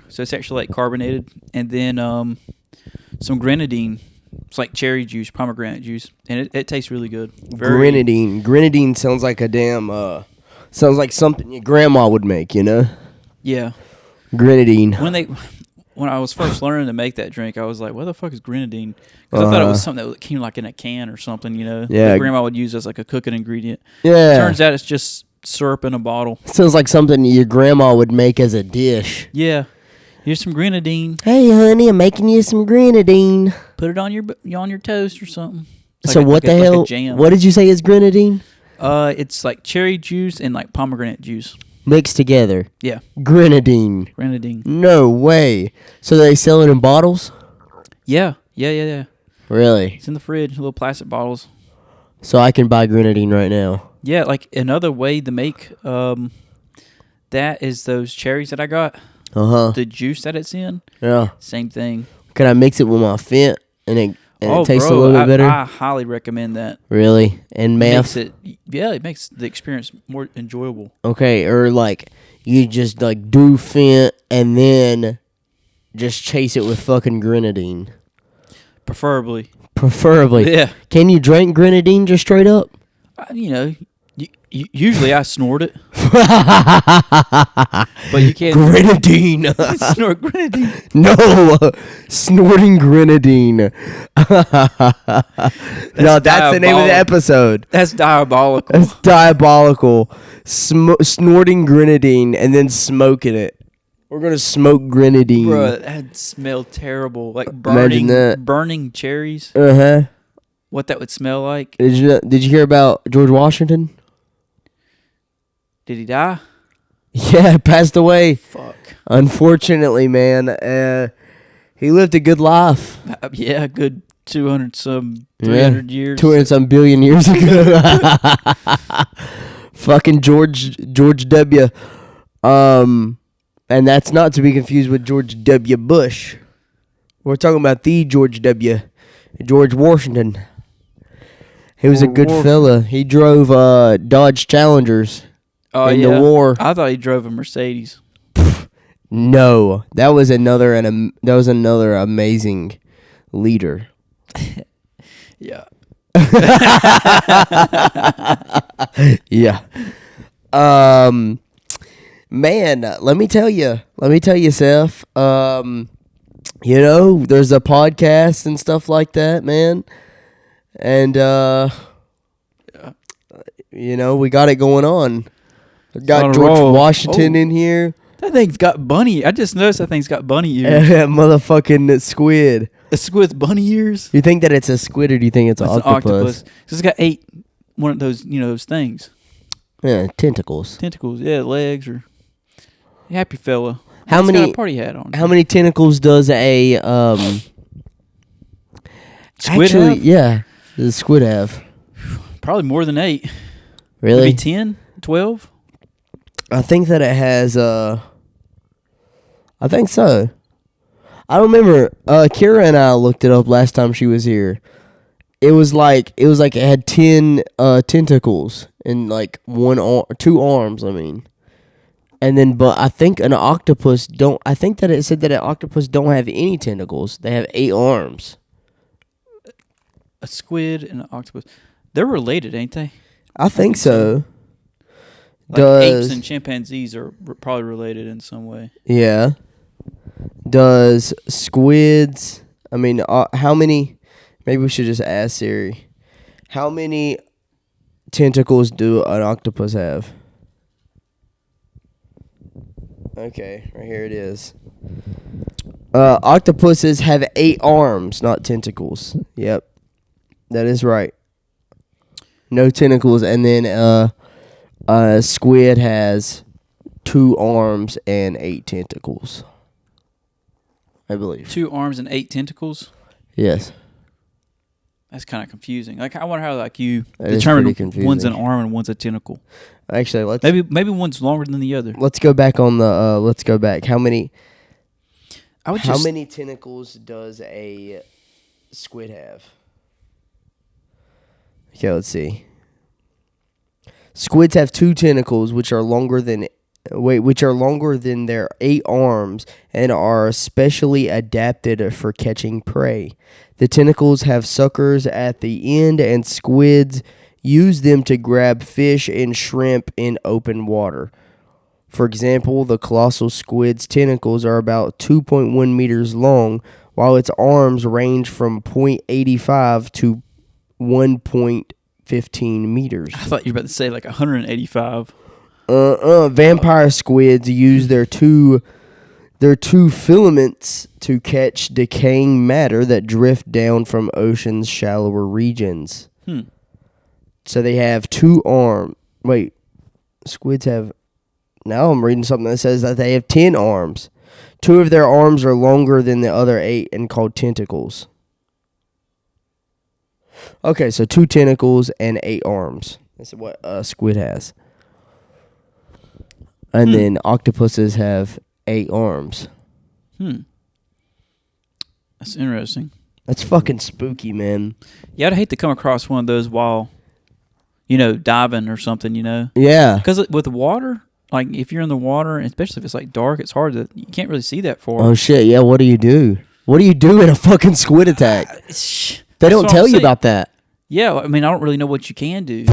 so it's actually like carbonated, and then some grenadine. It's like cherry juice, pomegranate juice, and it tastes really good. Grenadine. Grenadine sounds like a damn. Sounds like something your grandma would make. You know. Yeah. Grenadine. When I was first learning to make that drink, I was like, "What the fuck is grenadine?" Because I thought it was something that came like in a can or something. You know. Yeah. That grandma would use as like a cooking ingredient. Yeah. Turns out it's just syrup in a bottle. Sounds like something your grandma would make as a dish. Yeah. Here's some grenadine. Hey, honey, I'm making you some grenadine. Put it on your toast or something. So what the hell? Like a jam. What did you say is grenadine? It's like cherry juice and like pomegranate juice mixed together. Yeah. Grenadine. No way. So they sell it in bottles? Yeah. Really? It's in the fridge, little plastic bottles. So I can buy grenadine right now. Yeah, like another way to make that is those cherries that I got. The juice that it's in. Yeah. Same thing. Can I mix it with my Fent and it tastes a little bit better? I highly recommend that. Really? And meth? It makes the experience more enjoyable. Okay, or like you just like do Fent and then just chase it with fucking grenadine. Preferably. Yeah. Can you drink grenadine just straight up? Usually I snort it. But you can't. Grenadine. Snort grenadine. No. Snorting grenadine. No, that's the name of the episode. That's diabolical. That's diabolical. Snorting grenadine and then smoking it. We're going to smoke grenadine. Bro, that smelled terrible. Like burning cherries. Uh-huh. What that would smell like. Did you hear about George Washington? Did he die? Yeah, passed away. Fuck. Unfortunately, man. He lived a good life. Yeah, good 300 years. 200-some billion years ago. Fucking George W. And that's not to be confused with George W. Bush. We're talking about the George W. George Washington. He was a good fella. He drove Dodge Challengers in the war. I thought he drove a Mercedes. No, that was another amazing leader. Yeah. Yeah. Man, let me tell you, Seth. There's a podcast and stuff like that, man. And we got it going on. We got George Washington in here. That thing's got bunny. I just noticed that thing's got bunny ears. Motherfucking squid. A squid with bunny ears? You think that it's a squid or do you think it's an octopus? It's got 8 one of those, those things. Yeah, tentacles. Yeah, legs or happy fella. How many got a party hat on? How many tentacles does a squid have? Yeah, does a squid have? Probably more than 8. Really? Maybe 10, 12? I think that it has I think so. I don't remember. Kira and I looked it up last time she was here. It was like it had 10 tentacles and like 2 arms, I mean. And then but I think an octopus don't I think that it said that an octopus don't have any tentacles. They have 8 arms. A squid and an octopus. They're related, ain't they? I think so. Like apes and chimpanzees are probably related in some way. Yeah. Does squids... I mean, how many... Maybe we should just ask Siri. How many tentacles do an octopus have? Okay, right here it is. Octopuses have 8 arms, not tentacles. Yep. That is right. No tentacles. And then a squid has 2 arms and 8 tentacles. I believe. 2 arms and 8 tentacles? Yes. That's kind of confusing. Like, I wonder how you that determine one's an arm and one's a tentacle. Actually, maybe one's longer than the other. Let's go back on the. Let's go back. How many tentacles does a squid have? Okay, let's see. Squids have 2 tentacles, which are longer than which are longer than their 8 arms and are specially adapted for catching prey. The tentacles have suckers at the end, and squids use them to grab fish and shrimp in open water. For example, the colossal squid's tentacles are about 2.1 meters long, while its arms range from 0.85 to 1.15 meters. I thought you were about to say like 185. Vampire squids use their two filaments to catch decaying matter that drift down from ocean's shallower regions. So they have 2 arms. Wait, squids have... Now I'm reading something that says that they have 10 arms. 2 of their arms are longer than the other 8 and called tentacles. Okay, so 2 tentacles and 8 arms. That's what a squid has. And then octopuses have 8 arms. That's interesting. That's fucking spooky, man. Yeah, I'd hate to come across one of those while, diving or something, Yeah. Because with water, like if you're in the water, especially if it's like dark, it's hard to, you can't really see that far. Oh, shit. Yeah, what do you do? What do you do in a fucking squid attack? They don't tell you about that. Yeah, I mean, I don't really know what you can do.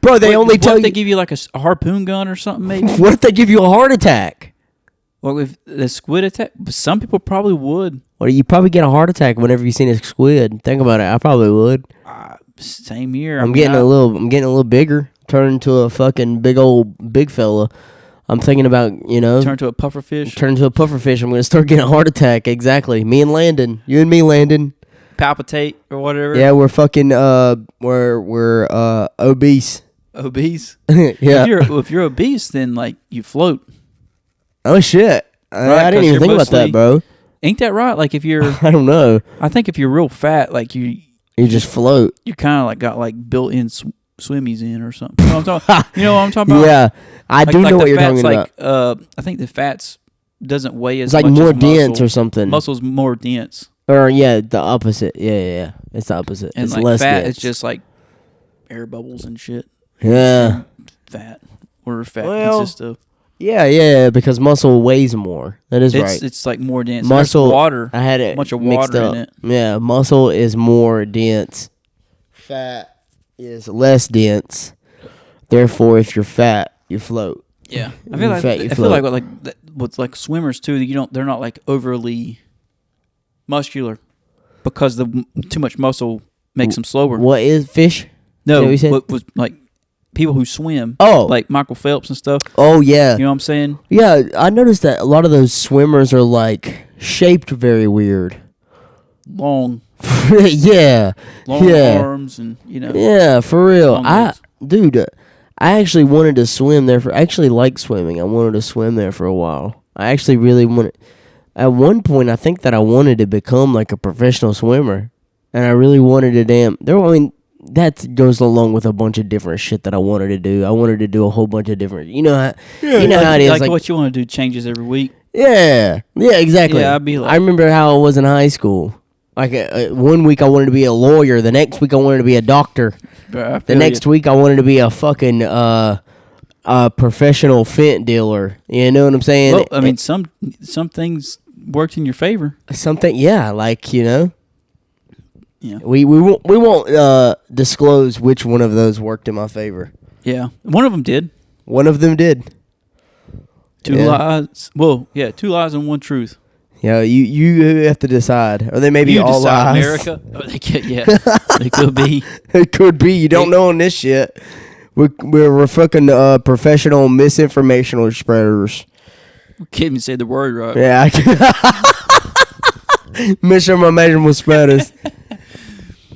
Bro, they only tell you... What if they give you like a harpoon gun or something, maybe? What if they give you a heart attack? Well, if the squid attack, some people probably would. Well, you probably get a heart attack whenever you see a squid. Think about it. I probably would. Same here. I'm getting a little bigger. Turn into a fucking big fella. I'm thinking about, turn to a puffer fish. Turn into a puffer fish. I'm going to start getting a heart attack. Exactly. Me and Landon. You and me, Landon. Palpitate or whatever. Yeah, we're fucking we're obese. Obese? Yeah. If you're obese, then like you float. Oh shit. Right, I didn't even think about that, bro. Ain't that right? Like if you're I don't know. I think if you're real fat, like you just float. You kind of like got like built-in swimmies in or something. You know what I'm talking about? Yeah. I do know what you're talking about. I think the fats doesn't weigh as much. It's like more dense or something. Muscle's more dense. Or the opposite. Yeah. It's the opposite. And it's like less fat, dense. it's just like air bubbles and shit. Yeah. Fat. Or fat consists of. Yeah, because muscle weighs more. That is right. It's like more dense. Muscle, there's water. I had it much of mixed water up. in it. Yeah, muscle is more dense. Fat is less dense. Therefore, if you're fat, you float. Yeah, I feel like with like swimmers too. They're not like overly muscular because too much muscle makes them slower. What is fish? No, what was like people who swim. Oh, like Michael Phelps and stuff. Oh yeah, you know what I'm saying? Yeah, I noticed that a lot of those swimmers are like shaped very weird. Long. Yeah. Long arms and Yeah, for real. I actually wanted to swim there I actually like swimming. I wanted to swim there for a while. I actually really wanted. At one point, I think that I wanted to become like a professional swimmer, and I really wanted to that goes along with a bunch of different shit that I wanted to do. I wanted to do a whole bunch of different, how it is. Like what you want to do changes every week. Yeah, exactly. Yeah, I'd be like, I remember how I was in high school. Like 1 week I wanted to be a lawyer. The next week I wanted to be a doctor. The next week I wanted to be a fucking professional fent dealer. You know what I'm saying? Well, I mean, some things worked in your favor. Something, yeah, like Yeah. We won't disclose which one of those worked in my favor. Yeah, one of them did. One of them did. Two lies. Well, yeah, 2 lies and 1 truth. Yeah, you have to decide. Or they may be all lies. America. Oh, they could, yeah. They could be. It could be. You don't know on this shit. We're fucking professional misinformation spreaders. We can't even say the word right. Yeah. Misinformation spreaders.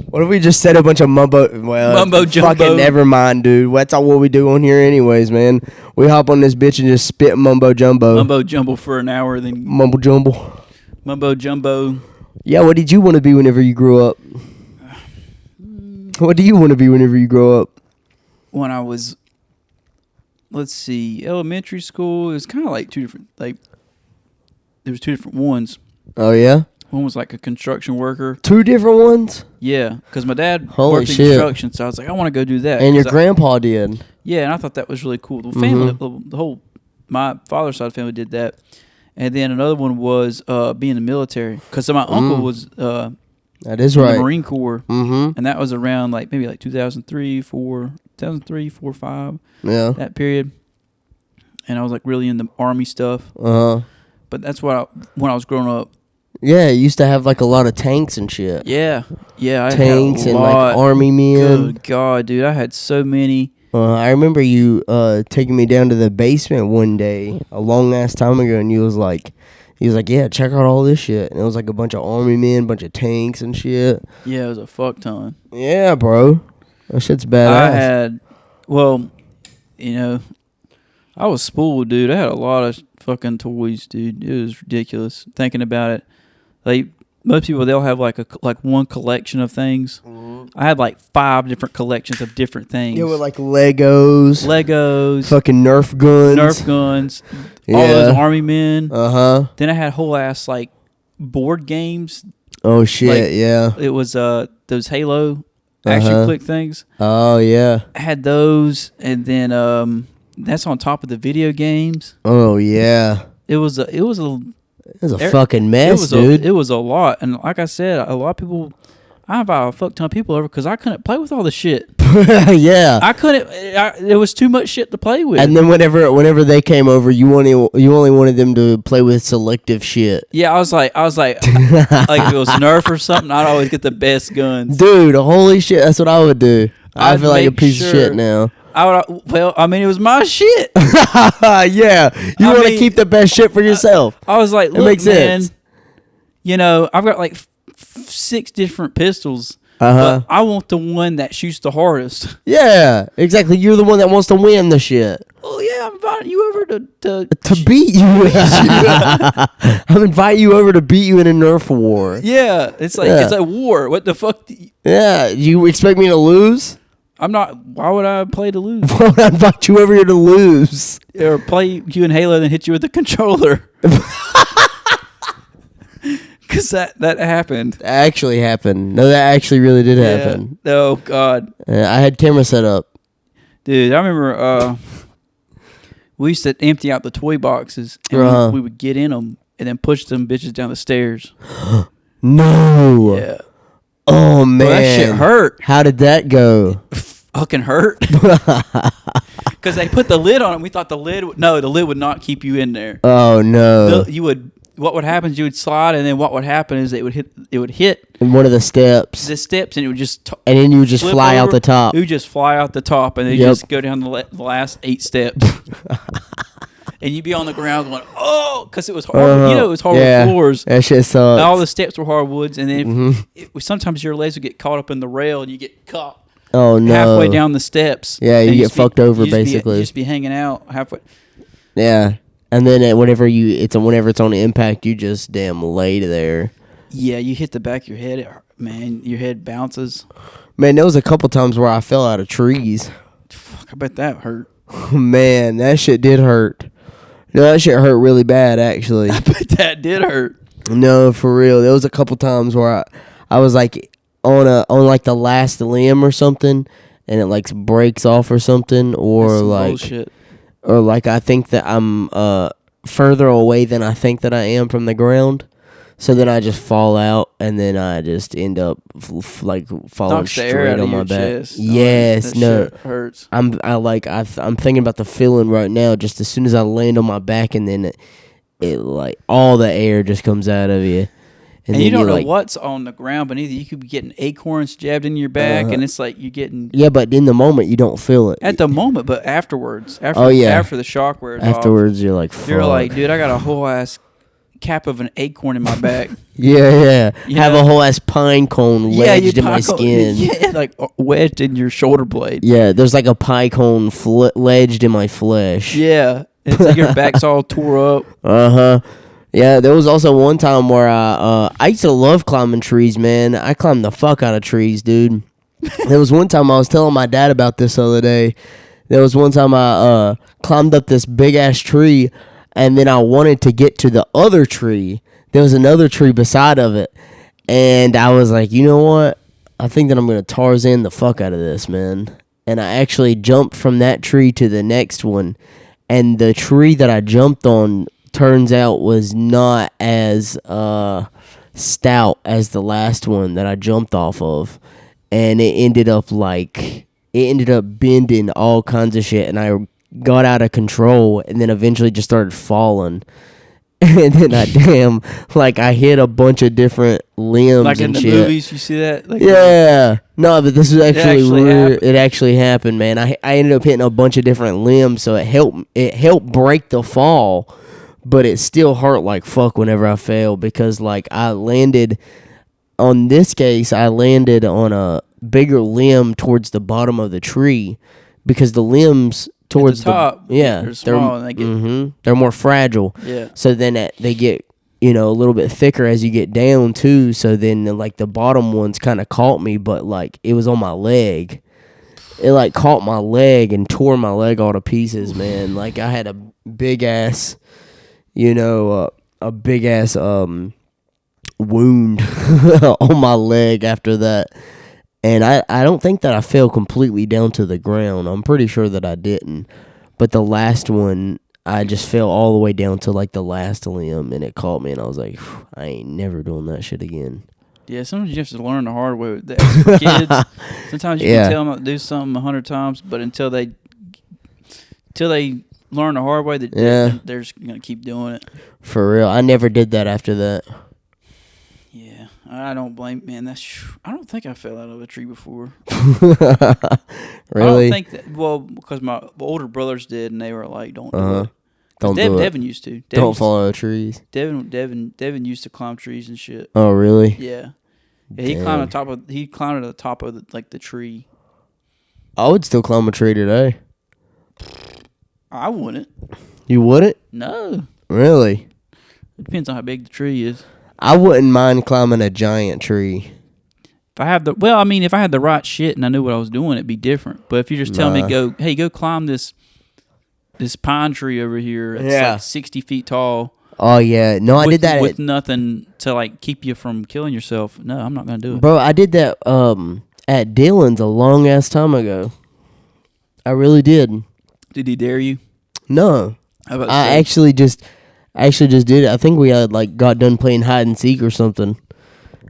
What if we just said a bunch of mumbo jumbo? Fucking never mind, dude. That's all what we do on here anyways, man. We hop on this bitch and just spit mumbo jumbo. Mumbo jumbo for an hour, then mumbo jumbo. Mumbo jumbo. Yeah, what did you want to be whenever you grew up? What do you want to be whenever you grow up? When I was, let's see, elementary school, it was kind of like there was 2 different ones. Oh, yeah? One was like a construction worker. 2 different ones? Yeah, because my dad Holy worked in shit. construction, so I was like, I want to go do that. And your grandpa did? Yeah, and I thought that was really cool. The family, the whole my father's side of the family did that. And then another one was being in the military, because my uncle was that is in right. the Marine Corps, Mm-hmm. and that was around like maybe like 2003, 4, 5, Yeah. that period. And I was like really into Army stuff. Uh-huh. But that's what when I was growing up. Yeah, it used to have like a lot of tanks and shit. Yeah, I Tanks had a and lot. like Army men. Good God, dude, I had so many. I remember you taking me down to the basement one day a long ass time ago, and he was like, yeah, check out all this shit. And it was like a bunch of Army men, bunch of tanks and shit. Yeah, it was a fuck ton. Yeah, bro, that shit's badass. I had, well, you know, I was spoiled, dude. I had a lot of fucking toys, dude. It was ridiculous. Thinking about it, like most people, they'll have like one collection of things. Mm-hmm. I had like 5 different collections of different things. Yeah, with like Legos, fucking Nerf guns, all those Army men. Then I had whole ass like board games. Oh shit, like, yeah. It was those Halo action click things. Oh yeah. I had those, and then that's on top of the video games. Oh yeah. It was a fucking mess, dude. It was a lot, and like I said, a lot of people. I invited a fuck ton of people over because I couldn't play with all the shit. Yeah, I couldn't. There was too much shit to play with. And then whenever they came over, you only wanted them to play with selective shit. Yeah, I was like, like if it was Nerf or something, I'd always get the best guns. Dude, holy shit, that's what I would do. I feel like a piece of shit now. It was my shit. Yeah, you want to keep the best shit for yourself. I was like, look, makes man, sense. You know, I've got like 6 different pistols. But I want the one that shoots the hardest. Yeah, exactly. You're the one that wants to win the shit. Oh yeah, I'm inviting you over to beat you. I'm inviting you over to beat you in a Nerf war. Yeah, it's it's a war. What the fuck? Yeah, you expect me to lose? I'm not. Why would I play to lose? Why would I invite you over here to lose? Or play you in Halo and then hit you with the controller? Because that happened. That actually happened. No, that actually really did happen. Oh, God. I had camera set up. Dude, I remember we used to empty out the toy boxes, and we would get in them and then push them bitches down the stairs. No. Yeah. Oh, man. Well, that shit hurt. How did that go? Fucking hurt. Because they put the lid on it. We thought the lid would not keep you in there. Oh, no. What would happen is you would slide, and then what would happen is it would hit one of the steps. And it would just and then you would just fly out the top. You would just fly out the top, and then you just go down the last 8 steps. And you'd be on the ground going, oh, because it was hard. It was hardwood floors. That shit sucks. All the steps were hardwoods, and then sometimes your legs would get caught up in the rail, and you get caught. Oh no! Halfway down the steps. Yeah, you get fucked over basically. You just be hanging out halfway. Yeah, and then whenever it's on impact, you just damn lay there. Yeah, you hit the back of your head, man. Your head bounces. Man, there was a couple times where I fell out of trees. Fuck, I bet that hurt. Man, that shit did hurt. No, that shit hurt really bad, actually. I bet that did hurt. No, for real. There was a couple times where I was like on like the last limb or something, and it like breaks off or something, or like bullshit. Or like I think that I'm further away than I think that I am from the ground. So then I just fall out, and then I just end up falling straight on my back. Chest. Yes, no, shit hurts. I'm thinking about the feeling right now. Just as soon as I land on my back, and then it like all the air just comes out of you, and you don't know what's on the ground beneath you. You could be getting acorns jabbed in your back, and it's like you're getting. Yeah, but in the moment you don't feel it. At the moment, but afterwards, after the shock wears off, you're like, fuck. You're like, dude, I got a whole ass cap of an acorn in my back. Yeah. Have a whole ass pine cone wedged in my skin. Yeah, like wedged in your shoulder blade. Yeah, there's like a pine cone wedged in my flesh. Yeah, it's like your back's all tore up. Yeah, there was also one time where I used to love climbing trees, man. I climbed the fuck out of trees, dude. There was one time I was telling my dad about this the other day. There was one time I climbed up this big ass tree, and then I wanted to get to the other tree. There was another tree beside of it. And I was like, you know what? I think that I'm going to Tarzan the fuck out of this, man. And I actually jumped from that tree to the next one. and the tree that I jumped on turns out was not as stout as the last one that I jumped off of, and it ended up bending all kinds of shit, and I got out of control, and then eventually just started falling. And then I hit a bunch of different limbs Like in and the shit. movies, you see that? Like, Yeah. No, but this is actually happened. it actually happened, man. I ended up hitting a bunch of different limbs, so it helped break the fall, but it still hurt like fuck whenever I fell because like I landed on a bigger limb towards the bottom of the tree because the limbs towards the top, they're small and they get they're more fragile. Yeah. So then they get a little bit thicker as you get down too. So then like the bottom ones kind of caught me, but like it was on my leg. It like caught my leg and tore my leg all to pieces, man. Like I had a big ass, a big ass wound on my leg after that. And I don't think that I fell completely down to the ground. I'm pretty sure that I didn't. But the last one, I just fell all the way down to like the last limb, and it caught me, and I was like, I ain't never doing that shit again. Yeah, sometimes you have to learn the hard way. As for kids, sometimes you can tell them to do something 100 times, but until they learn the hard way, they're just going to keep doing it. For real. I never did that after that. Yeah, I don't blame, man. I don't think I fell out of a tree before. Really? I don't think that, because my older brothers did, and they were like, don't do it. Don't do it. Devin used to. Don't fall out of trees. Devin used to climb trees and shit. Oh, really? Yeah. He climbed on top of the top of the tree. I would still climb a tree today. I wouldn't. You wouldn't? No. Really? It depends on how big the tree is. I wouldn't mind climbing a giant tree. If I had the right shit and I knew what I was doing, it'd be different. But if you just tell me, go climb this pine tree over here. It's like 60 feet tall. Oh yeah, no, I did that with nothing to like keep you from killing yourself. No, I'm not gonna do it, bro. I did that at Dylan's a long ass time ago. I really did. Did he dare you? No, I actually just did it. I think we had like got done playing hide and seek or something,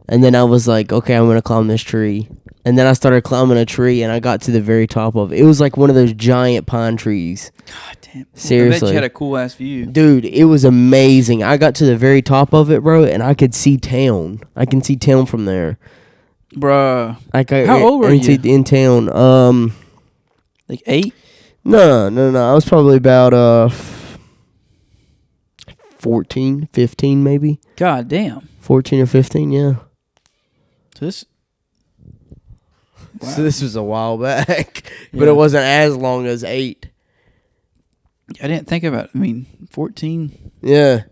and then I was like, okay, I'm gonna climb this tree, and then I started climbing a tree, and I got to the very top of it. It was like one of those giant pine trees. God damn. Seriously. I bet you had a cool ass view. Dude, it was amazing. I got to the very top of it, bro, and I could see town. I can see town from there. Bruh. How old were you? In town. Like 8? No. I was probably about 14, 15 maybe. God damn. 14 or 15, yeah. Wow. So this was a while back, but it wasn't as long as 8. I didn't think about it. I mean, 14. Yeah.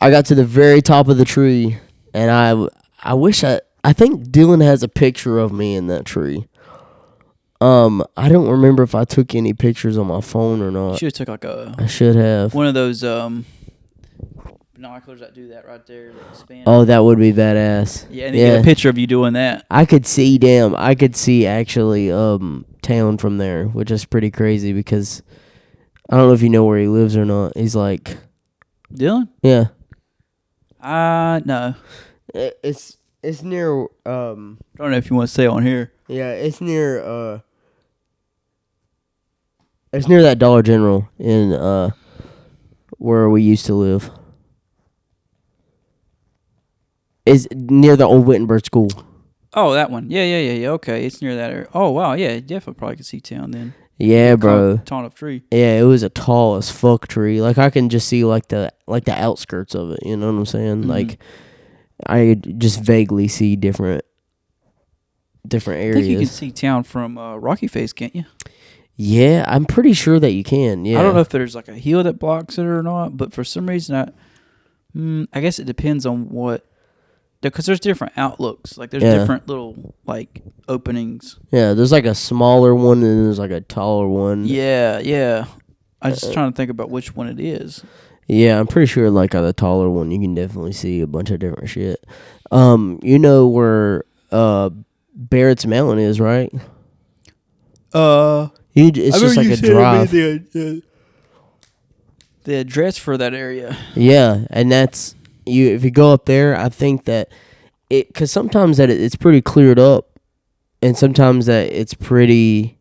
I got to the very top of the tree, and I wish I think Dylan has a picture of me in that tree. I don't remember if I took any pictures on my phone or not. You should have took like I should have. One of those binoculars that do that right there. That expand. Oh, that would be badass. Yeah, and get a picture of you doing that. I could see actually town from there, which is pretty crazy because I don't know if you know where he lives or not. He's like Dylan? Yeah. No. It's near I don't know if you want to say on here. Yeah, it's near that Dollar General in where we used to live. It's near the old Wittenberg School. Oh, that one. Yeah. Okay, it's near that area. Oh, wow. Yeah, definitely probably could see town then. Yeah, bro. Tall enough tree. Yeah, it was a tall as fuck tree. Like I can just see like the outskirts of it. You know what I'm saying? Mm-hmm. Like I just vaguely see different areas. I think you can see town from Rocky Face, can't you? Yeah, I'm pretty sure that you can. Yeah. I don't know if there's like a hill that blocks it or not, but for some reason I guess it depends on what. Because there's different outlooks. Like, there's different little, like, openings. Yeah, there's, like, a smaller one, and then there's, like, a taller one. Yeah. I was just trying to think about which one it is. Yeah, I'm pretty sure, like, on the taller one, you can definitely see a bunch of different shit. You know where Barrett's Mountain is, right? It's just, like, a drive. the address for that area. Yeah, and that's you. If you go up there, I think that because sometimes that it's pretty cleared up, and sometimes that it's pretty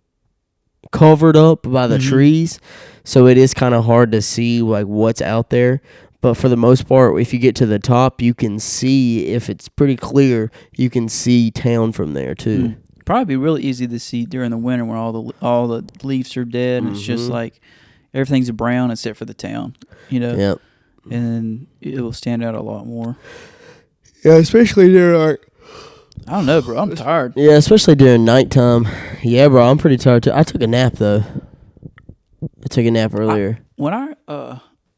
covered up by the trees, so it is kind of hard to see like what's out there. But for the most part, if you get to the top, you can see, if it's pretty clear, you can see town from there too. Probably be really easy to see during the winter when all the leaves are dead and it's just like everything's brown except for the town, you know. Yep. And it will stand out a lot more. Yeah, especially during I don't know, bro. I'm tired. Yeah, especially during nighttime. Yeah, bro, I'm pretty tired too. I took a nap though. I took a nap earlier.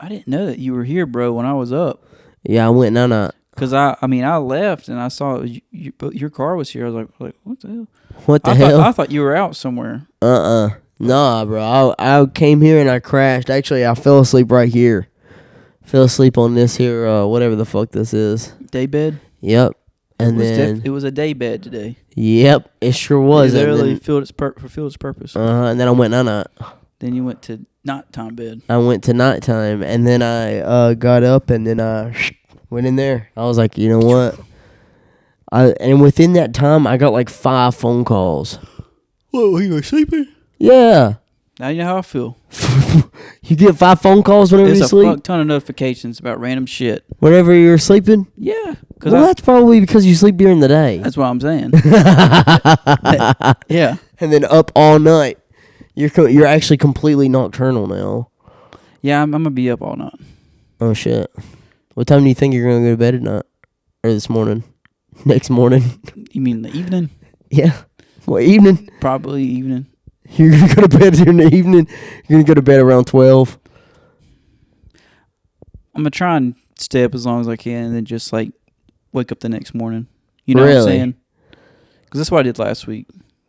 I didn't know that you were here, bro. When I was up. Yeah, I went night. Cause I left and I saw your car was here. I was like, what the hell? What the hell? I thought you were out somewhere. Nah, bro. I came here and I crashed. Actually, I fell asleep right here. Fell asleep on this here, whatever the fuck this is. Day bed? Yep. And it was a day bed today. Yep, it sure was. It literally fulfilled its purpose. And then I went night. Then you went to nighttime bed. I went to nighttime, and then I got up, and then I went in there. I was like, you know what? And within that time, I got like 5 phone calls. What, you were sleeping? Yeah. Now you know how I feel. You get 5 phone calls whenever you sleep? There's a fuck ton of notifications about random shit. Whenever you're sleeping? Yeah. Well, that's probably because you sleep during the day. That's what I'm saying. Yeah. And then up all night. You're actually completely nocturnal now. Yeah, I'm going to be up all night. Oh, shit. What time do you think you're going to go to bed at night? Or this morning? Next morning? You mean the evening? Yeah. What, evening? Probably evening. You're going to go to bed during the evening? You're going to go to bed around 12? I'm going to try and stay up as long as I can and then just, like, wake up the next morning. You know really? What I'm saying? Because that's what I did last week.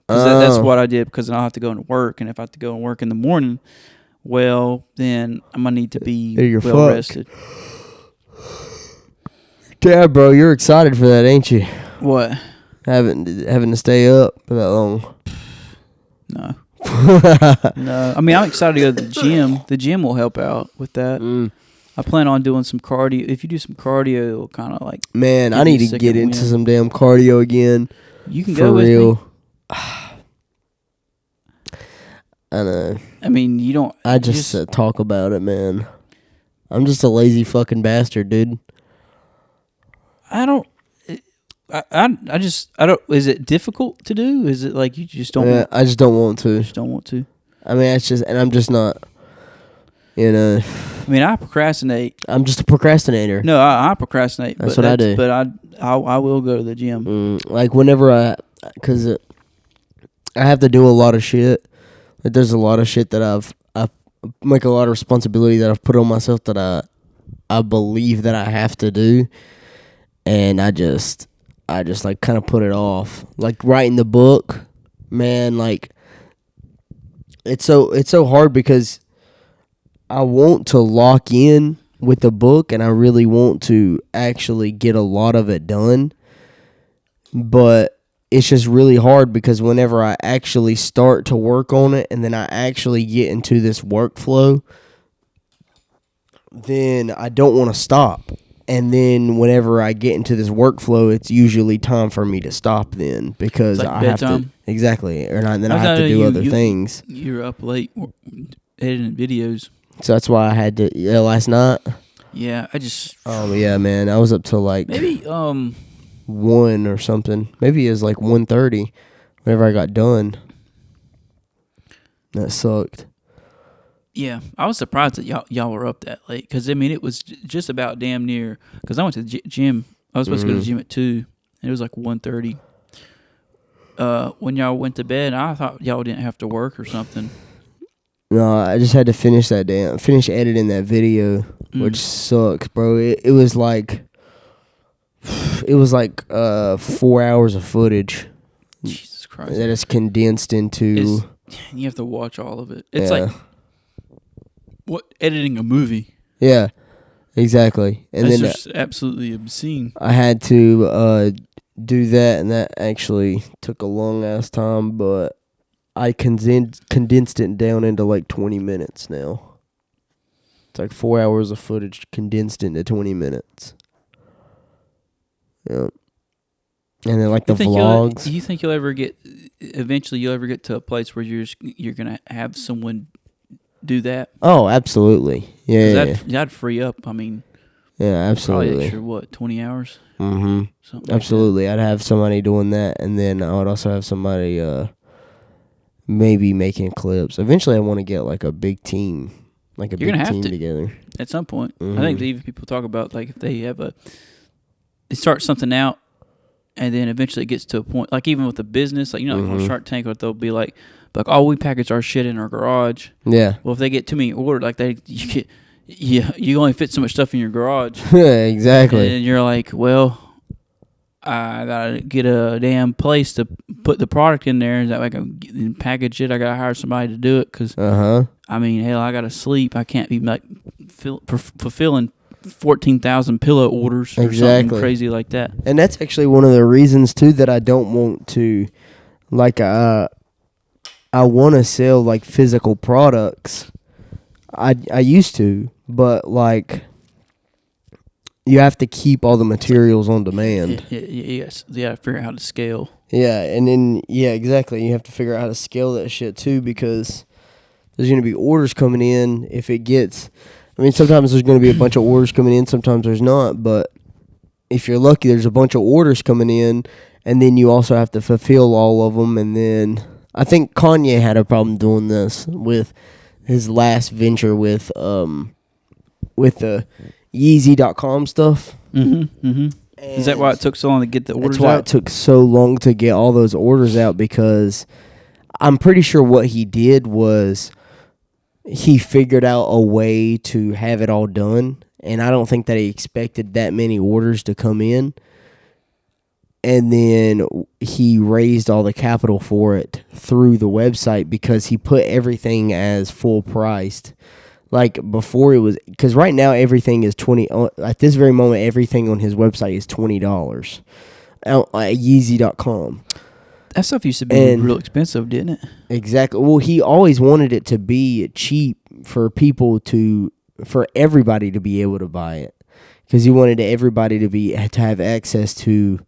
Because that's what I did because I'll have to go into work. And if I have to go and work in the morning, well, then I'm going to need to be well rested. Yeah, bro, you're excited for that, ain't you? What? Having to stay up for that long. No. No. I mean, I'm excited to go to the gym. The gym will help out with that. I plan on doing some cardio. If you do some cardio, it'll kind of like... Man, I need to get into some damn cardio again. You can go with me. I know. I mean, you don't... I just talk about it, man. I'm just a lazy fucking bastard, dude. I don't... I don't... Is it difficult to do? Is it like you just don't... Yeah, I just don't want to. Just don't want to. I mean, it's just... And I'm just not... You know... I mean, I procrastinate. I'm just a procrastinator. No, I procrastinate. That's what I do. But I will go to the gym. Like, whenever because I have to do a lot of shit. Like, there's a lot of shit that I've like a lot of responsibility that I've put on myself that I believe that I have to do. And I just like kind of put it off. Like, writing the book, man, like, it's so hard because I want to lock in with the book and I really want to actually get a lot of it done. But it's just really hard because whenever I actually start to work on it and then I actually get into this workflow, then I don't want to stop. And then whenever I get into this workflow, it's usually time for me to stop then because it's like I bedtime. have to... Exactly. Then I have to do other things. You're up late editing videos. So that's why I had to... last night? Yeah, I just... Oh, yeah, man. I was up till like... Maybe, 1 or something. Maybe it was like 1:30 whenever I got done. That sucked. Yeah, I was surprised that y'all were up that late. Because, I mean, it was just about damn near... Because I went to the gym. I was supposed to go to the gym at 2. And it was like 1:30. When y'all went to bed, I thought y'all didn't have to work or something. No, I just had to finish editing that video, which sucks, bro. It was like 4 hours of footage. Jesus Christ. That is condensed into... You have to watch all of it. It's like editing a movie. Yeah, exactly. And that's then just absolutely obscene. I had to do that, and that actually took a long ass time, but I condensed it down into like 20 minutes now. It's like 4 hours of footage condensed into 20 minutes. Yeah. And then like the vlogs. You think you'll ever get to a place where you're gonna have someone do that? Oh, absolutely. Yeah. That'd free up. I mean, yeah, absolutely. Probably extra 20 hours. Mm-hmm. Absolutely, I'd have somebody doing that, and then I would also have somebody maybe making clips. Eventually, I want to get like a big team, like a big team together at some point. Mm-hmm. I think even people talk about like if they start something out. And then eventually it gets to a point, like even with the business, like, like on Shark Tank, they'll be like, oh, we package our shit in our garage. Yeah. Well, if they get too many orders, like you only fit so much stuff in your garage. Yeah, exactly. And you're like, well, I gotta get a damn place to put the product in there. That way I can package it. I gotta hire somebody to do it because, I mean, hell, I gotta sleep. I can't be like fulfilling 14,000 pillow orders or something crazy like that. And that's actually one of the reasons too that I don't want to, like, I want to sell like physical products. I used to, but like, you have to keep all the materials on demand. Yes, yeah, figure out how to scale. Yeah, and then exactly. You have to figure out how to scale that shit too, because there's going to be orders coming in. If it gets, I mean, sometimes there's going to be a bunch of orders coming in, sometimes there's not. But if you're lucky, there's a bunch of orders coming in, and then you also have to fulfill all of them. And then I think Kanye had a problem doing this with his last venture with the Yeezy.com stuff. Is that why it took so long to get the orders out? That's why it took so long to get all those orders out, because I'm pretty sure what he did was he figured out a way to have it all done, and I don't think that he expected that many orders to come in. And then he raised all the capital for it through the website because he put everything as full priced. Like before it was, because right now everything is $20. At this very moment, everything on his website is $20 at Yeezy.com. That stuff used to be real expensive, didn't it? Exactly. Well, he always wanted it to be cheap for everybody to be able to buy it, because he wanted everybody to have access to,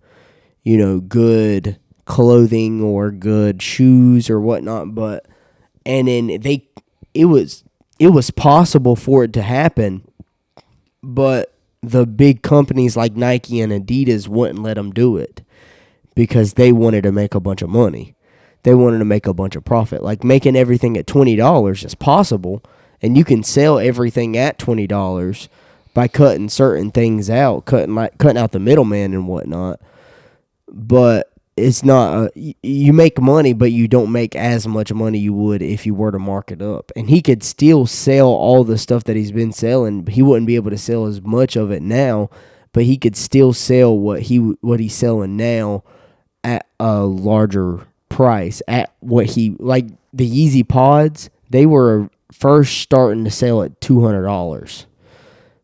good clothing or good shoes or whatnot. And then it was possible for it to happen, but the big companies like Nike and Adidas wouldn't let them do it because they wanted to make a bunch of money. They wanted to make a bunch of profit. Like making everything at $20 is possible, and you can sell everything at $20 by cutting certain things out, cutting out the middleman and whatnot. But it's not you make money, but you don't make as much money you would if you were to mark it up. And he could still sell all the stuff that he's been selling. He wouldn't be able to sell as much of it now, but he could still sell what he's selling now at a larger price. At what like the Yeezy Pods, they were first starting to sell at $200,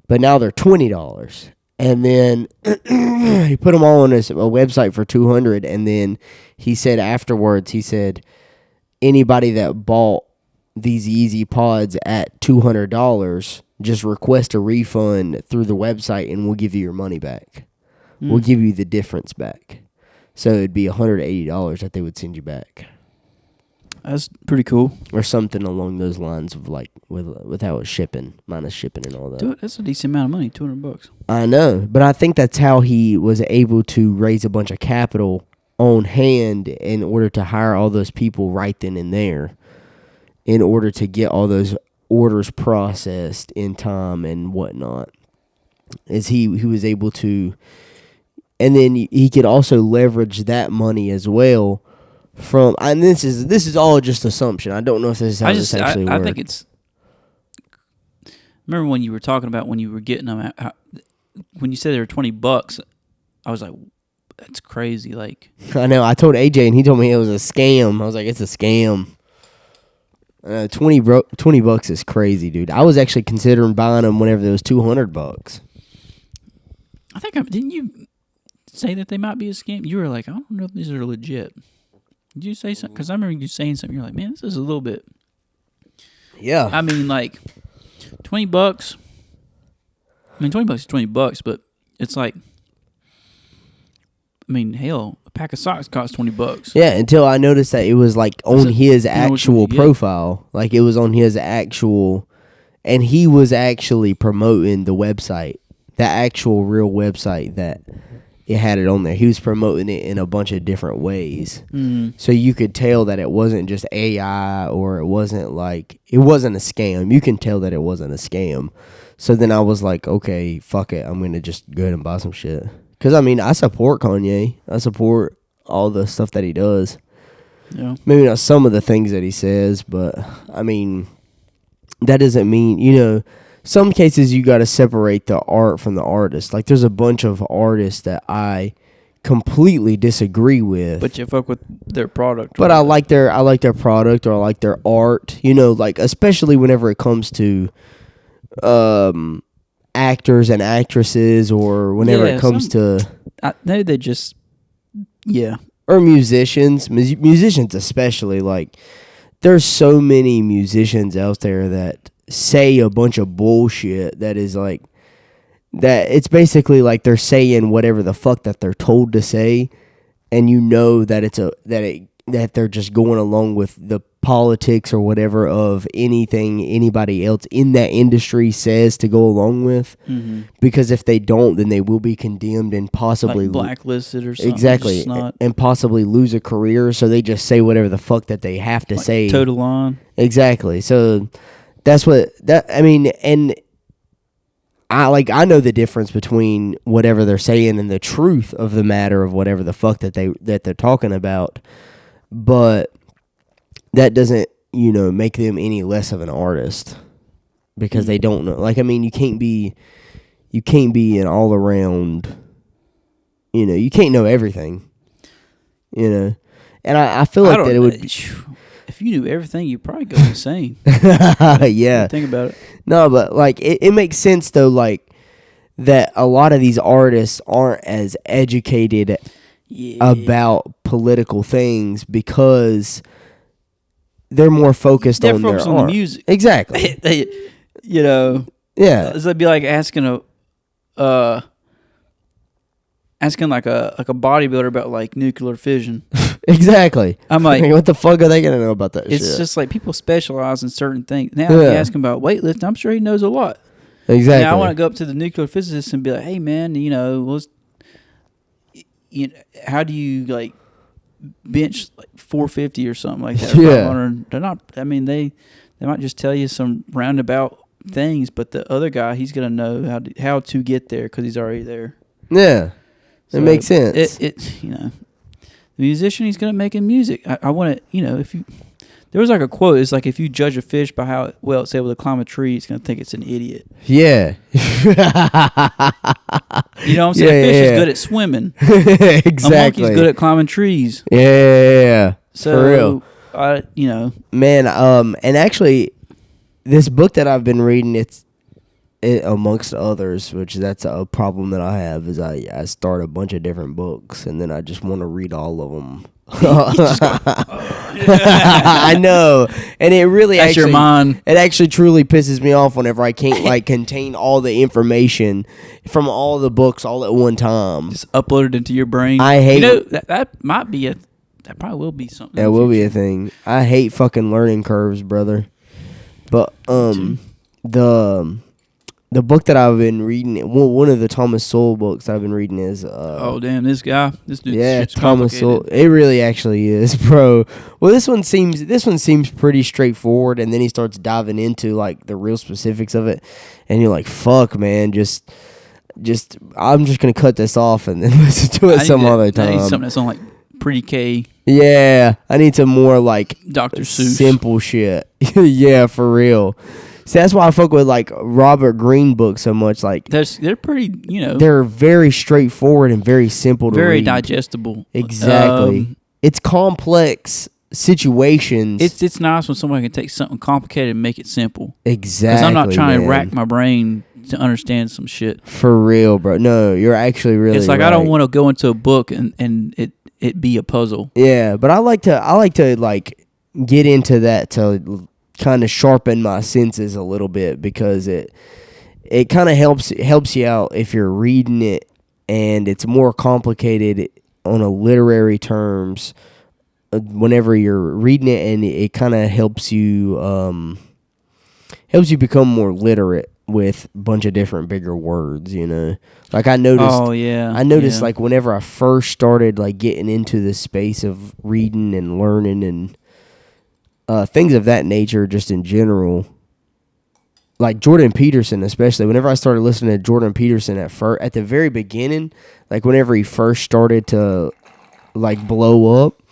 but now they're $20. And then he put them all on a website for $200, and then he said afterwards, anybody that bought these Yeezy Pods at $200, just request a refund through the website, and we'll give you your money back. We'll give you the difference back. So it'd be $180 that they would send you back. That's pretty cool. Or something along those lines of like with how it's shipping, minus shipping and all that. Dude, that's a decent amount of money, $200. I know, but I think that's how he was able to raise a bunch of capital on hand in order to hire all those people right then and there, in order to get all those orders processed in time and whatnot. Is he was able to, and then he could also leverage that money as well. And this is all just assumption. I don't know if this is how this actually works. I think it's. Remember when you were talking about when you were getting them, when you said they were $20, I was like, "That's crazy!" Like, I know. I told AJ, and he told me it was a scam. I was like, "It's a scam." $20 is crazy, dude. I was actually considering buying them whenever there was $200. I think didn't you say that they might be a scam? You were like, "I don't know if these are legit." Did you say something? Because I remember you saying something. You're like, man, this is a little bit. Yeah. I mean, like, $20. I mean, $20 is $20, but it's like, I mean, hell, a pack of socks costs $20. Yeah, until I noticed that it was like on his actual profile. Like it was on his actual, and he was actually promoting the website, the actual real website that it had it on there. He was promoting it in a bunch of different ways. So you could tell that it wasn't just AI, or it wasn't a scam. You can tell that it wasn't a scam. So then I was like, okay, fuck it. I'm going to just go ahead and buy some shit. Because, I mean, I support Kanye. I support all the stuff that he does. Yeah. Maybe not some of the things that he says, but, I mean, that doesn't mean, some cases you got to separate the art from the artist. Like, there's a bunch of artists that I completely disagree with. But you fuck with their product. But I like their product, or I like their art. Like, especially whenever it comes to actors and actresses, or whenever it comes to... Maybe they just... Yeah. Or musicians. Musicians especially. Like, there's so many musicians out there that say a bunch of bullshit that is like... That it's basically like they're saying whatever the fuck that they're told to say, and that they're just going along with the politics or whatever of anything anybody else in that industry says to go along with. Because if they don't, then they will be condemned and possibly like blacklisted or something. Exactly, and possibly lose a career. So they just say whatever the fuck that they have to say. Total on. Exactly. So that's what I mean, and I know the difference between whatever they're saying and the truth of the matter of whatever the fuck that they're talking about, but that doesn't make them any less of an artist because they don't know. Like, I mean, you can't be an all around. You can't know everything. And I feel like that it would be. If you knew everything, you'd probably go insane. Yeah. Think about it. No, but like it makes sense though, like that a lot of these artists aren't as educated about political things because they're more focused on their art. The music. Exactly. Yeah. It'd be like asking like a bodybuilder about like nuclear fission. Exactly. I'm like, what the fuck are they gonna know about that shit? It's just like people specialize in certain things. Now, if you ask him about weightlifting, I'm sure he knows a lot. Exactly. Now, I want to go up to the nuclear physicist and be like, hey, man, how do you like bench like 450 or something like that? Yeah. They're not. I mean, they might just tell you some roundabout things, but the other guy, he's gonna know how to get there because he's already there. Yeah, it makes sense. The musician, he's good at making music. I want to, if you, there was like a quote, it's like if you judge a fish by how well it's able to climb a tree, it's going to think it's an idiot. Yeah. You know what I'm saying? A fish is good at swimming. Exactly. A monkey's good at climbing trees. Yeah. So, for real. Man, and actually, this book that I've been reading, it amongst others, which that's a problem that I have, is I start a bunch of different books and then I just want to read all of them. I know, and it really that's your mind. It actually truly pisses me off whenever I can't like contain all the information from all the books all at one time. Just upload it into your brain. I hate that might be that probably will be something. That will be a thing. I hate fucking learning curves, brother. But the book that I've been reading, one of the Thomas Sowell books I've been reading is oh damn, this dude, yeah, Thomas Sowell. It really actually is, bro. Well, this one seems pretty straightforward, and then he starts diving into like the real specifics of it, and you're like, fuck, man, just I'm just gonna cut this off and then listen to it some other time. I need something that's on like pre-K. Yeah, I need some more like Dr. Seuss simple shit. Yeah, for real. See, that's why I fuck with like Robert Greene books so much. Like they're pretty, they're very straightforward and very simple to read. Very digestible. Exactly. It's complex situations. It's nice when somebody can take something complicated and make it simple. Exactly. Because I'm not trying to rack my brain to understand some shit. For real, bro. No, you're actually really. It's like right. I don't want to go into a book and it be a puzzle. Yeah, but I like to like get into that to kind of sharpen my senses a little bit, because it kind of helps you out if you're reading it and it's more complicated on a literary terms. Whenever you're reading it, and it kind of helps you become more literate with a bunch of different bigger words, like I noticed. Oh yeah. Like whenever I first started like getting into the space of reading and learning and things of that nature, just in general, like Jordan Peterson especially. Whenever I started listening to Jordan Peterson at the very beginning, like whenever he first started to like blow up,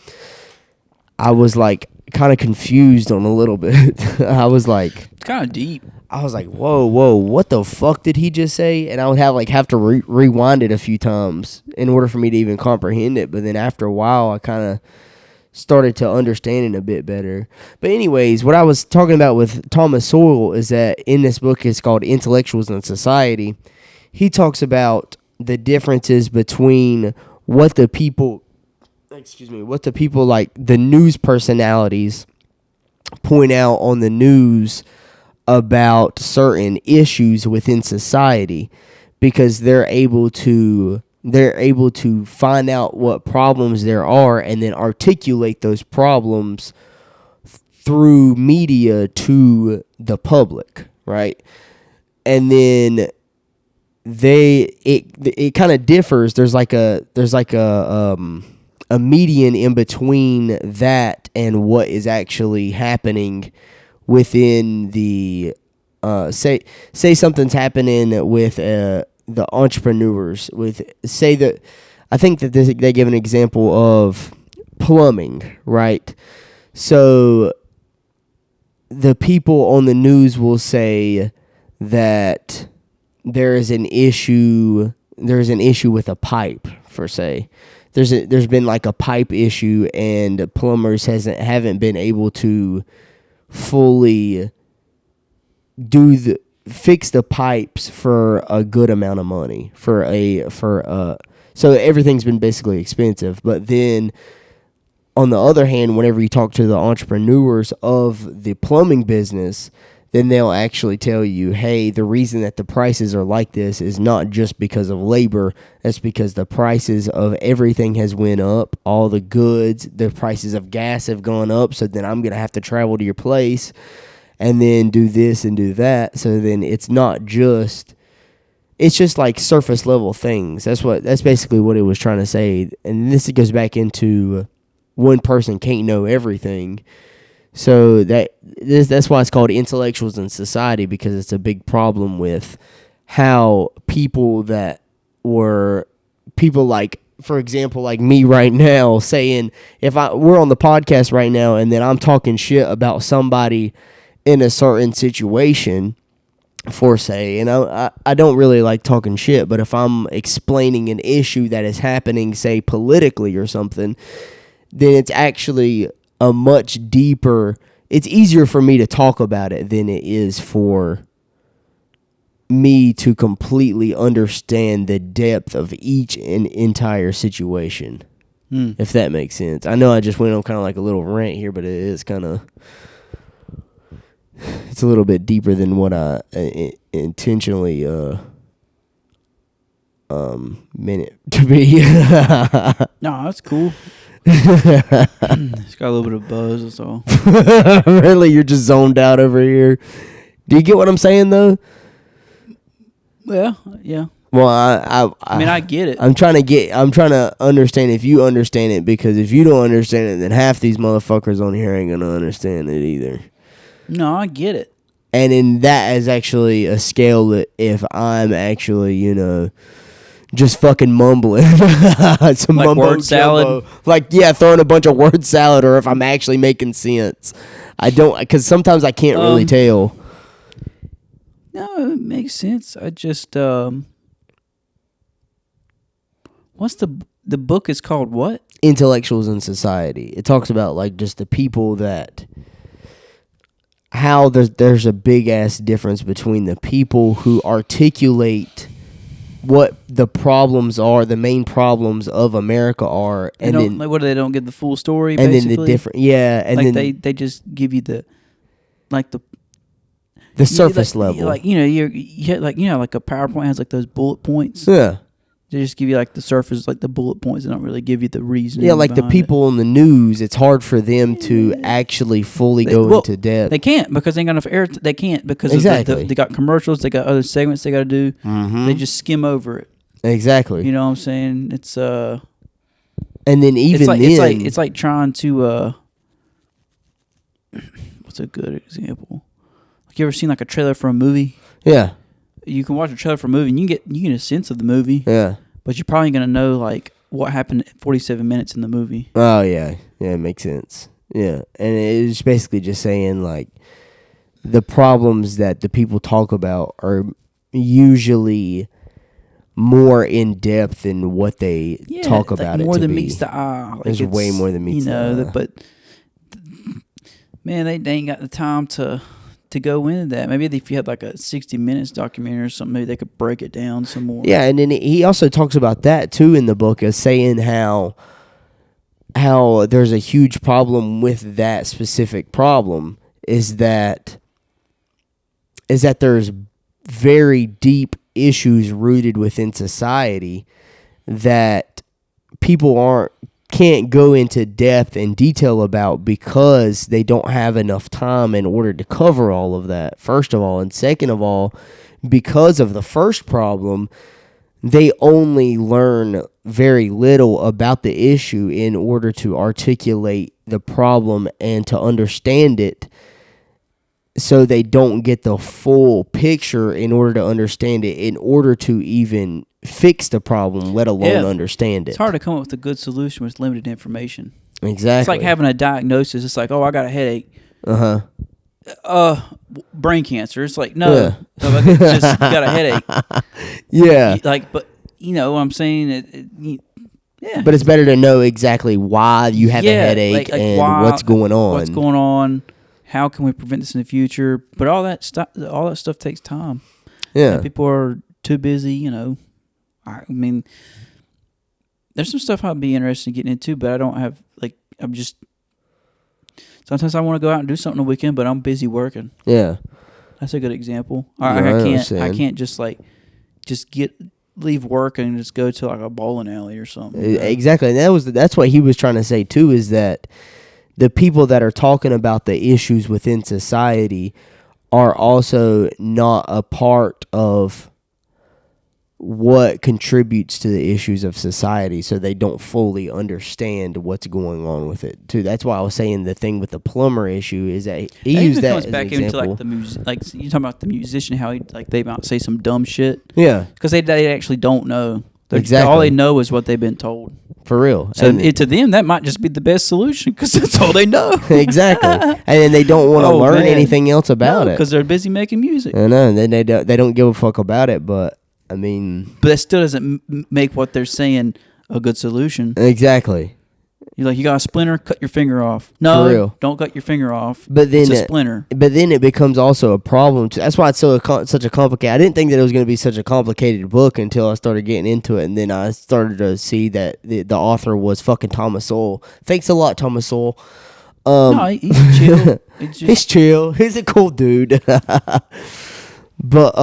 I was like kind of confused on a little bit. I was like, it's kind of deep. I was like, whoa, what the fuck did he just say? And I would have to rewind it a few times in order for me to even comprehend it. But then after a while, I kind of started to understand it a bit better. But anyways, what I was talking about with Thomas Sowell is that in this book, it's called Intellectuals in Society. He talks about the differences between what the people like the news personalities point out on the news about certain issues within society, because they're able to find out what problems there are and then articulate those problems through media to the public, right? And then it kind of differs. There's like a median in between that and what is actually happening within the say something's happening with the entrepreneurs. I think that they give an example of plumbing, right? So the people on the news will say that there is an issue with a pipe, for say. There's been like a pipe issue, and plumbers haven't been able to fully fix the pipes for a good amount of money so everything's been basically expensive. But then on the other hand, whenever you talk to the entrepreneurs of the plumbing business, then they'll actually tell you, hey, the reason that the prices are like this is not just because of labor. That's because the prices of everything has went up. All the goods, the prices of gas have gone up. So then I'm going to have to travel to your place and then do this and do that. So then it's just like surface level things. That's basically what it was trying to say. And this goes back into one person can't know everything. So that's why it's called Intellectuals in Society, because it's a big problem with how people like, for example, like me right now, saying we're on the podcast right now and then I'm talking shit about somebody in a certain situation, for say, and I don't really like talking shit, but if I'm explaining an issue that is happening, say politically or something, then it's actually a much deeper. It's easier for me to talk about it than it is for me to completely understand the depth of each and entire situation. If that makes sense. I know I just went on kind of like a little rant here, but it is kind of, it's a little bit deeper than what I intentionally meant it to be. No, that's cool. It's got a little bit of buzz, that's all. Really? You're just zoned out over here. Do you get what I'm saying, though? Well, yeah. Well, I mean, I get it. I'm trying to understand if you understand it, because if you don't understand it, then half these motherfuckers on here ain't gonna understand it either. No, I get it. And in that is actually a scale that if I'm actually, just fucking mumbling. Some like mumbo word salad? jumbo. Like, yeah, throwing a bunch of word salad, or if I'm actually making sense. I don't, because sometimes I can't really tell. No, it makes sense. I just, what's the book is called what? Intellectuals in Society. It talks about, like, just the people that, how there's a big-ass difference between the people who articulate what the problems are, the main problems of America are, and then like, what, they don't get the full story, and basically? then the different, yeah, and like then they just give you like the surface level. Like you had like like a PowerPoint has like those bullet points. Yeah. They just give you like the surface, like the bullet points. They don't really give you the reason. Yeah, like the people in the news, it's hard for them to actually fully go into depth. They can't because they ain't got enough air. They can't because exactly. they got commercials. They got other segments they got to do. Mm-hmm. They just skim over it. Exactly. You know what I'm saying? It's and then even it's like trying to what's a good example? Like you ever seen like a trailer for a movie? Yeah. You can watch a trailer for a movie and you get a sense of the movie. Yeah. But you're probably gonna know like what happened at 47 minutes in the movie. Oh yeah. Yeah, it makes sense. Yeah. And it's basically just saying like the problems that the people talk about are usually more in depth than what they talk about. More it to than be. meets the eye. Like There's way more than meets the eye. But man, they ain't got the time to go into that. Maybe if you had like a 60 Minutes documentary or something, maybe they could break it down some more. Yeah, and then he also talks about that too in the book, as saying how there's a huge problem with that specific problem is that there's very deep issues rooted within society that people can't go into depth and detail about because they don't have enough time in order to cover all of that, first of all. And second of all, because of the first problem, they only learn very little about the issue in order to articulate the problem and to understand it. So they don't get the full picture in order to understand it, in order to even fix the problem, let alone understand it. It's hard to come up with a good solution with limited information. Exactly. It's like having a diagnosis. It's like, oh, I got a headache. Brain cancer. It's like, no, it's just you got a headache. Yeah. But you know what I'm saying? Yeah. But it's better to know exactly why you have a headache and what's going on. What's going on? How can we prevent this in the future? But all that stuff takes time. Yeah. And people are too busy, I mean, there's some stuff I'd be interested in getting into, but I don't have, sometimes I want to go out and do something on the weekend, but I'm busy working. Yeah. That's a good example. I can't just leave work and just go to like a bowling alley or something. Exactly. And that's what he was trying to say too, is that the people that are talking about the issues within society are also not a part of what contributes to the issues of society, so they don't fully understand what's going on with it too. That's why I was saying the thing with the plumber issue is that he used that as an example. Into like the you talking about the musician, how they might say some dumb shit. Yeah, because they actually don't know. Exactly, all they know is what they've been told. For real. So to them, that might just be the best solution because that's all they know. Exactly, and then they don't want to learn anything else about it because they're busy making music. I know, and then they don't give a fuck about it, but. I mean... But that still doesn't make what they're saying a good solution. Exactly. You're like, you got a splinter, cut your finger off. No, for real. Don't cut your finger off. But then it's a splinter. But then it becomes also a problem. That's why it's such a complicated... I didn't think that it was going to be such a complicated book until I started getting into it. And then I started to see that the author was fucking Thomas Sowell. Thanks a lot, Thomas Sowell. No, he's chill. He's chill. He's a cool dude. But...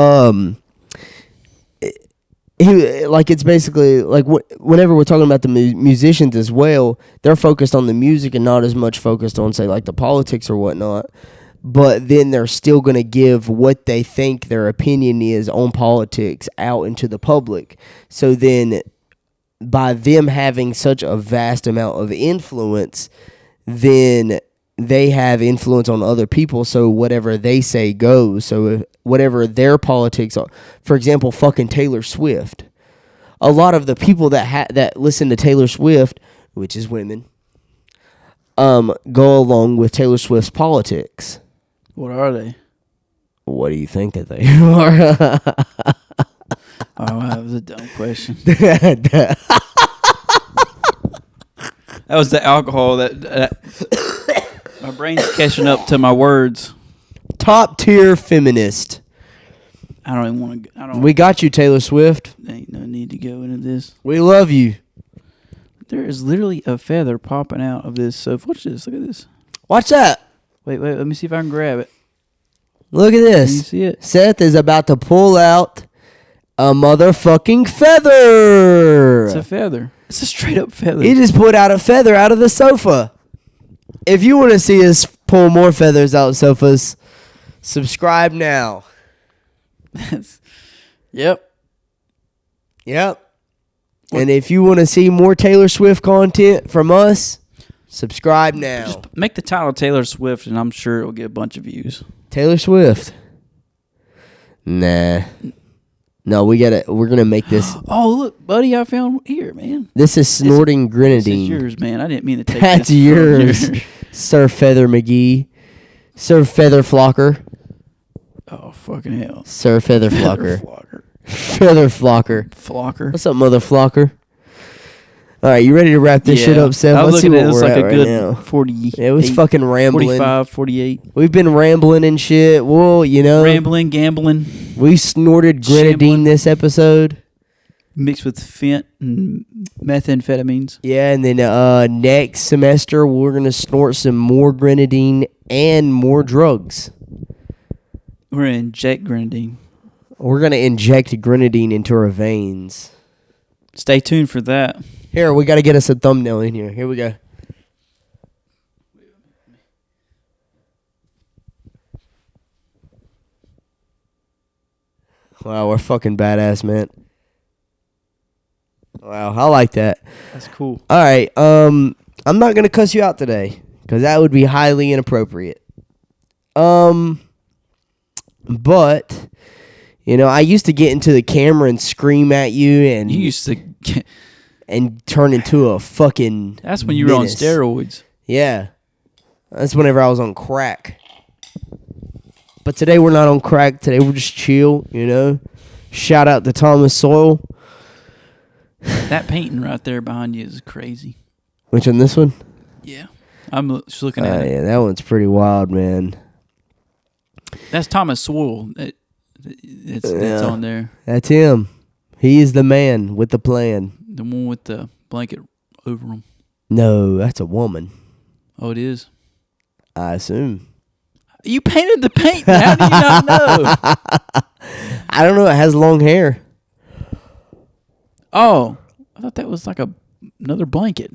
it's basically like whenever we're talking about the musicians as well, they're focused on the music and not as much focused on, say, like the politics or whatnot. But then they're still going to give what they think their opinion is on politics out into the public. So then by them having such a vast amount of influence, then they have influence on other people, so whatever they say goes. So if whatever their politics are, for example, fucking Taylor Swift. A lot of the people that listen to Taylor Swift, which is women, go along with Taylor Swift's politics. What are they? What do you think that they are? Oh, that was a dumb question. That was the alcohol that my brain's catching up to my words. Top tier feminist. I don't even want to. We got you, Taylor Swift. Ain't no need to go into this. We love you. There is literally a feather popping out of this sofa. Watch this. Look at this. Watch that. Wait. Let me see if I can grab it. Look at Can you this. see it? Seth is about to pull out a motherfucking feather. It's a feather. It's a straight up feather. He just pulled out a feather out of the sofa. If you want to see us pull more feathers out of sofas, subscribe now. Yep. Yep. And if you want to see more Taylor Swift content from us, subscribe now. Just make the title Taylor Swift, and I'm sure it'll get a bunch of views. Taylor Swift. Nah. No, we're gonna make this. Oh, look, buddy, I found here, man. This is snorting This grenadine. is yours, man. I didn't mean to take That's this from yours, yours. Sir Feather McGee, Sir Feather Flocker, Oh, fucking hell. Sir Feather Feather Flocker, flocker. Feather Flocker. Flocker. What's up, mother Flocker? All right, you ready to wrap this shit up, Seth? I was Let's see looking what at it. It's we're like at a right good now. 40. It was fucking rambling. 45, 48. We've been rambling and shit. Well, you know, Rambling, gambling, we snorted grenadine Shambling. this episode. mixed with fent and methamphetamines. Yeah, and then next semester we're gonna snort some more grenadine and more drugs. We're going to inject grenadine. We're gonna inject grenadine into our veins. Stay tuned for that. Here, we got to get us a thumbnail in here. Here we go. Wow, we're fucking badass, man. Wow, I like that. That's cool. All right, I'm not gonna cuss you out today because that would be highly inappropriate. But you know, I used to get into the camera and scream at you and You used to. and turn into a fucking. That's when you were on menace. steroids. Yeah, that's whenever I was on crack. But today we're not on crack. Today we're just chill. You know, shout out to Thomas Soil. That painting right there behind you is crazy. Which on this one? Yeah. I'm just looking at it. Yeah, that one's pretty wild, man. That's Thomas Sowell. That's on there. That's him. He is the man with the plan. The one with the blanket over him. No, that's a woman. Oh, it is? I assume. You painted the paint. How do you not know? I don't know. It has long hair. Oh, I thought that was like another blanket.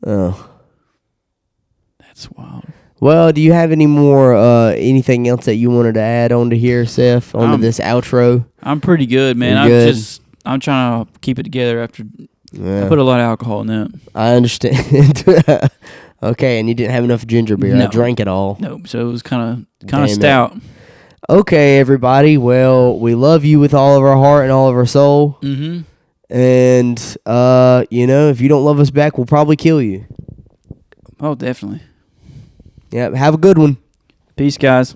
Oh. That's wild. Well, do you have any more, anything else that you wanted to add onto here, Seth, onto this outro? I'm pretty good, man. You're good? I'm trying to keep it together after Yeah. I put a lot of alcohol in that. I understand. Okay, and you didn't have enough ginger beer. No. I drank it all. Nope. So it was kind Damn of it. stout. Okay, everybody. Well, we love you with all of our heart and all of our soul. Mm-hmm. And, you know, if you don't love us back, we'll probably kill you. Oh, definitely. Yep. Have a good one. Peace, guys.